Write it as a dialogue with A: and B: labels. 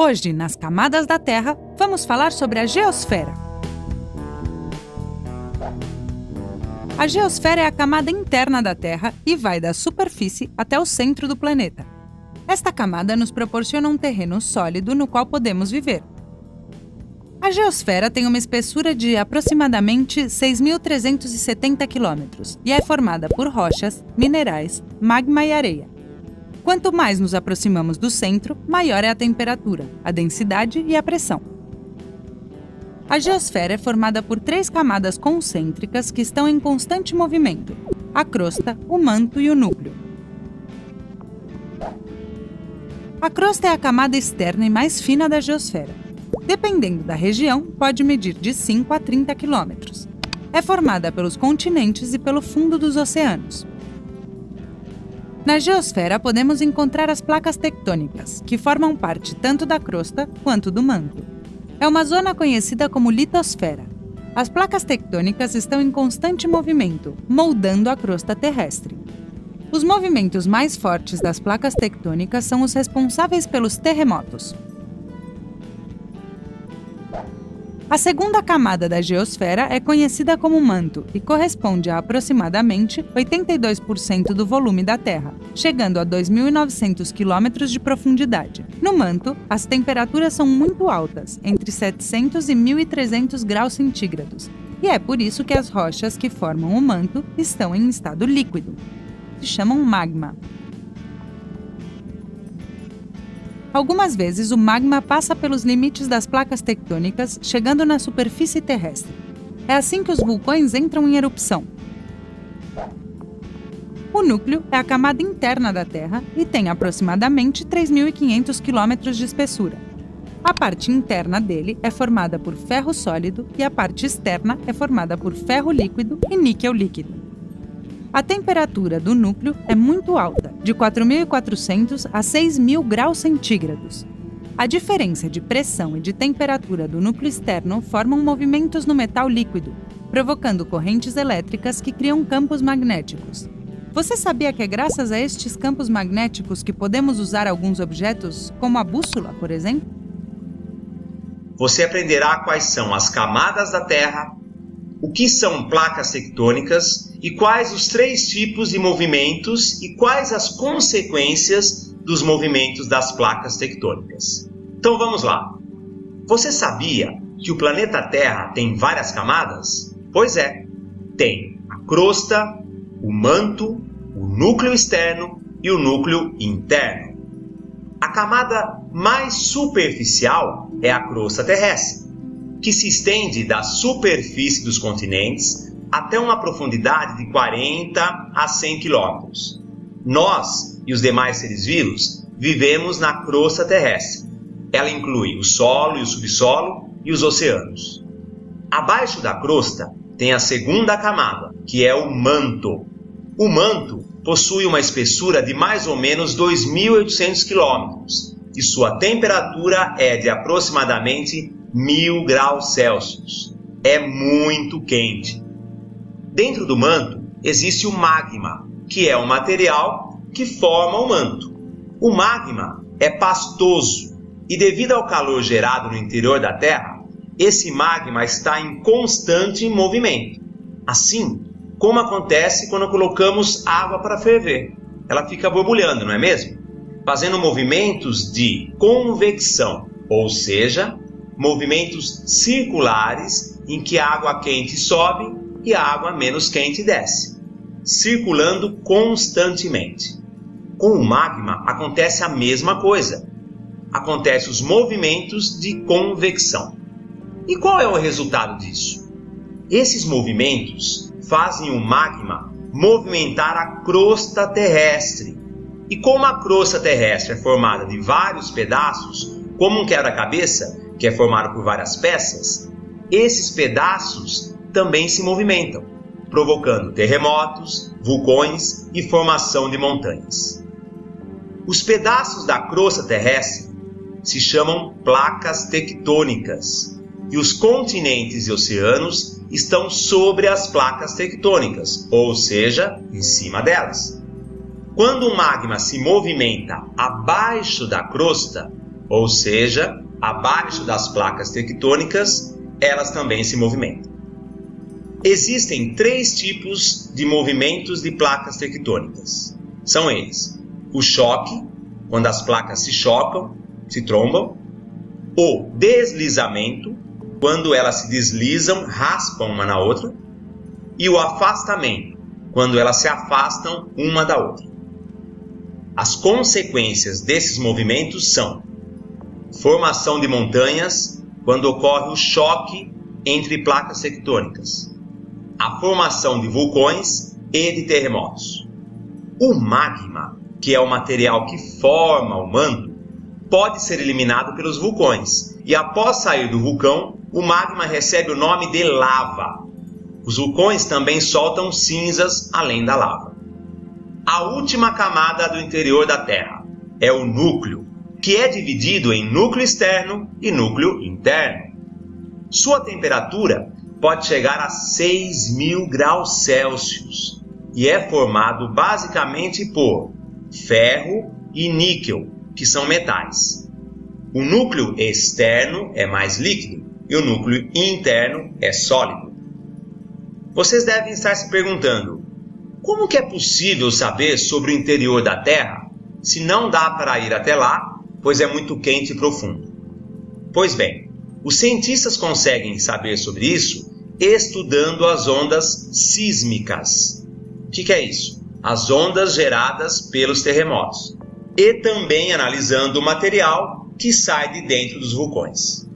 A: Hoje, nas camadas da Terra, vamos falar sobre a geosfera. A geosfera é a camada interna da Terra e vai da superfície até o centro do planeta. Esta camada nos proporciona um terreno sólido no qual podemos viver. A geosfera tem uma espessura de aproximadamente 6.370 km e é formada por rochas, minerais, magma e areia. Quanto mais nos aproximamos do centro, maior é a temperatura, a densidade e a pressão. A geosfera é formada por 3 camadas concêntricas que estão em constante movimento: a crosta, o manto e o núcleo. A crosta é a camada externa e mais fina da geosfera. Dependendo da região, pode medir de 5 a 30 km. É formada pelos continentes e pelo fundo dos oceanos. Na geosfera, podemos encontrar as placas tectônicas, que formam parte tanto da crosta quanto do manto. É uma zona conhecida como litosfera. As placas tectônicas estão em constante movimento, moldando a crosta terrestre. Os movimentos mais fortes das placas tectônicas são os responsáveis pelos terremotos. A segunda camada da geosfera é conhecida como manto e corresponde a aproximadamente 82% do volume da Terra, chegando a 2.900 km de profundidade. No manto, as temperaturas são muito altas, entre 700 e 1.300 graus centígrados, e é por isso que as rochas que formam o manto estão em estado líquido. Se chamam magma. Algumas vezes, o magma passa pelos limites das placas tectônicas, chegando na superfície terrestre. É assim que os vulcões entram em erupção. O núcleo é a camada interna da Terra e tem aproximadamente 3.500 km de espessura. A parte interna dele é formada por ferro sólido e a parte externa é formada por ferro líquido e níquel líquido. A temperatura do núcleo é muito alta, de 4.400 a 6.000 graus centígrados. A diferença de pressão e de temperatura do núcleo externo formam movimentos no metal líquido, provocando correntes elétricas que criam campos magnéticos. Você sabia que é graças a estes campos magnéticos que podemos usar alguns objetos, como a bússola, por exemplo?
B: Você aprenderá quais são as camadas da Terra, o que são placas tectônicas e quais os 3 tipos de movimentos e quais as consequências dos movimentos das placas tectônicas. Então vamos lá. Você sabia que o planeta Terra tem várias camadas? Pois é, tem a crosta, o manto, o núcleo externo e o núcleo interno. A camada mais superficial é a crosta terrestre, que se estende da superfície dos continentes até uma profundidade de 40 a 100 km. Nós e os demais seres vivos vivemos na crosta terrestre. Ela inclui o solo e o subsolo e os oceanos. Abaixo da crosta tem a segunda camada, que é o manto. O manto possui uma espessura de mais ou menos 2.800 km e sua temperatura é de aproximadamente 1.000 graus Celsius. É muito quente. Dentro do manto existe o magma, que é o material que forma o manto. O magma é pastoso e, devido ao calor gerado no interior da Terra, esse magma está em constante movimento. Assim como acontece quando colocamos água para ferver. Ela fica borbulhando, não é mesmo? Fazendo movimentos de convecção, ou seja, movimentos circulares em que a água quente sobe e a água menos quente desce, circulando constantemente. Com o magma acontece a mesma coisa. Acontecem os movimentos de convecção. E qual é o resultado disso? Esses movimentos fazem o magma movimentar a crosta terrestre. E como a crosta terrestre é formada de vários pedaços, como um quebra-cabeça, que é formado por várias peças, esses pedaços também se movimentam, provocando terremotos, vulcões e formação de montanhas. Os pedaços da crosta terrestre se chamam placas tectônicas e os continentes e oceanos estão sobre as placas tectônicas, ou seja, em cima delas. Quando o magma se movimenta abaixo da crosta, ou seja, abaixo das placas tectônicas, elas também se movimentam. Existem 3 tipos de movimentos de placas tectônicas. São eles: o choque, quando as placas se chocam, se trombam; o deslizamento, quando elas se deslizam, raspam uma na outra; e o afastamento, quando elas se afastam uma da outra. As consequências desses movimentos são: formação de montanhas, quando ocorre o choque entre placas tectônicas; a formação de vulcões e de terremotos. O magma, que é o material que forma o manto, pode ser eliminado pelos vulcões, e após sair do vulcão, o magma recebe o nome de lava. Os vulcões também soltam cinzas além da lava. A última camada do interior da Terra é o núcleo, que é dividido em núcleo externo e núcleo interno. Sua temperatura pode chegar a 6.000 graus Celsius e é formado basicamente por ferro e níquel, que são metais. O núcleo externo é mais líquido e o núcleo interno é sólido. Vocês devem estar se perguntando: como que é possível saber sobre o interior da Terra se não dá para ir até lá, pois é muito quente e profundo? Pois bem, os cientistas conseguem saber sobre isso estudando as ondas sísmicas. O que é isso? As ondas geradas pelos terremotos. E também analisando o material que sai de dentro dos vulcões.